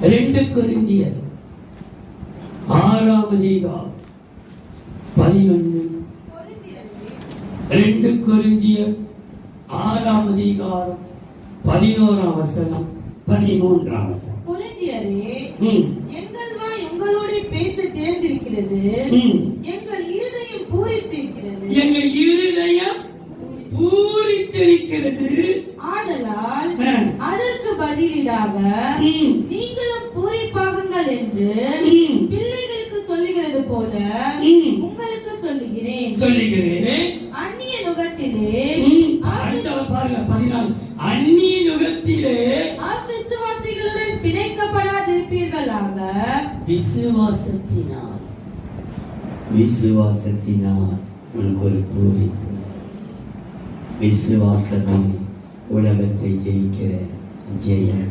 2 கொரிந்தியர் 6-ம் அதிகாரம் 11. 2 கொரிந்தியர் 6-ம் அதிகாரம் 11-ம் வசனம் 13-ம் வசனம். கொரிந்தியரே, எங்கள் வாய் உங்களோட பேச திறந்திருக்கிறது, எங்கள் இருதயம் பூரித்திருக்கிறது. எங்கள் இருதயம் பூரித்திருக்கிறது. ஆதலால் அதற்கு பதிலீடாக நீங்களும் பூரிப்பாகுங்கள் என்று பிள்ளைகளுக்கு சொல்லுகிறது போல உங்களுக்கு சொல்லுகிறேன். அந்நிய நுகத்திலே பாருங்க 14. அந்நிய நுகத்திலே அவிசுவாசிகளுடன் பிணைக்கப்படாதிருப்பீர்களாக. விசுவாசத்தினால் உனக்கு ஒரு பூரிப்பு. விசுவாசமே உலகத்தை ஜெயிக்கிற ஜெயம்.